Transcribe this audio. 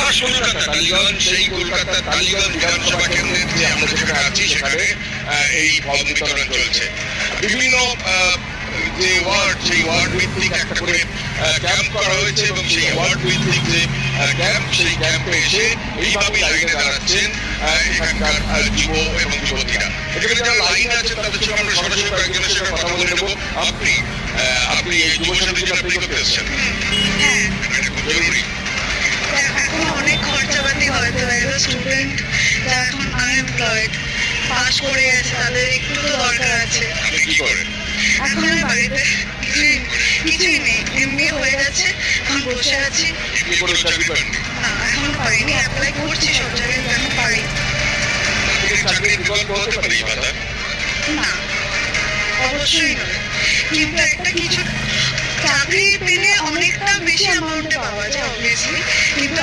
কলকাতা টালিগঞ্জ, সেই কলকাতার টালিগঞ্জ বিধানসভা কেন্দ্রের যে আমরা যেখানে আছি সেখানে এই ফর্ম বিতরণ চলছে। বিভিন্ন যে ওয়ার্ড, সেই ওয়ার্ড ভিত্তিক একটা করে ক্যাম্প করা হয়েছে এবং সেই ওয়ার্ড ভিত্তিক যে ক্যাম্প, সেই ক্যাম্পে এসে এইভাবেই লাইনে দাঁড়াচ্ছেন এখানকার যুব এবং যুবতীরা। এখানে যারা লাইনে আছেন তাদের সঙ্গে আমরা সরাসরি কয়েকজনের সঙ্গে কথা বলে নেবো। আপনি এই যুব সাথীর জন্য আপনি করতে এসেছেন? হ্যাঁ, এটা খুব জরুরি। এখন অনেক খরচাপাতি হয়তো স্টুডেন্ট যারা এখন আনএমপ্লয়েড পাস করে গেছে তাদের একটু তো দরকার আছে। আপনি কি করেন? এখন আমি বাড়িতে কিছুই নেই, এমনি হয়ে গেছে, এখন বসে আছি। আপনি কোনো চাকরি পাননি? না, এখনো পাইনি, অ্যাপ্লাই করছি সব জায়গায়, এখন পাই চাকরির বিকল্প হতে পারে এই ভাতা? না, অবশ্যই নয়, কিন্তু একটা কিছু চাকরি পেলে অনেকটা বেশি অ্যামাউন্টে পাওয়া যায় অবভিয়াসলি, কিন্তু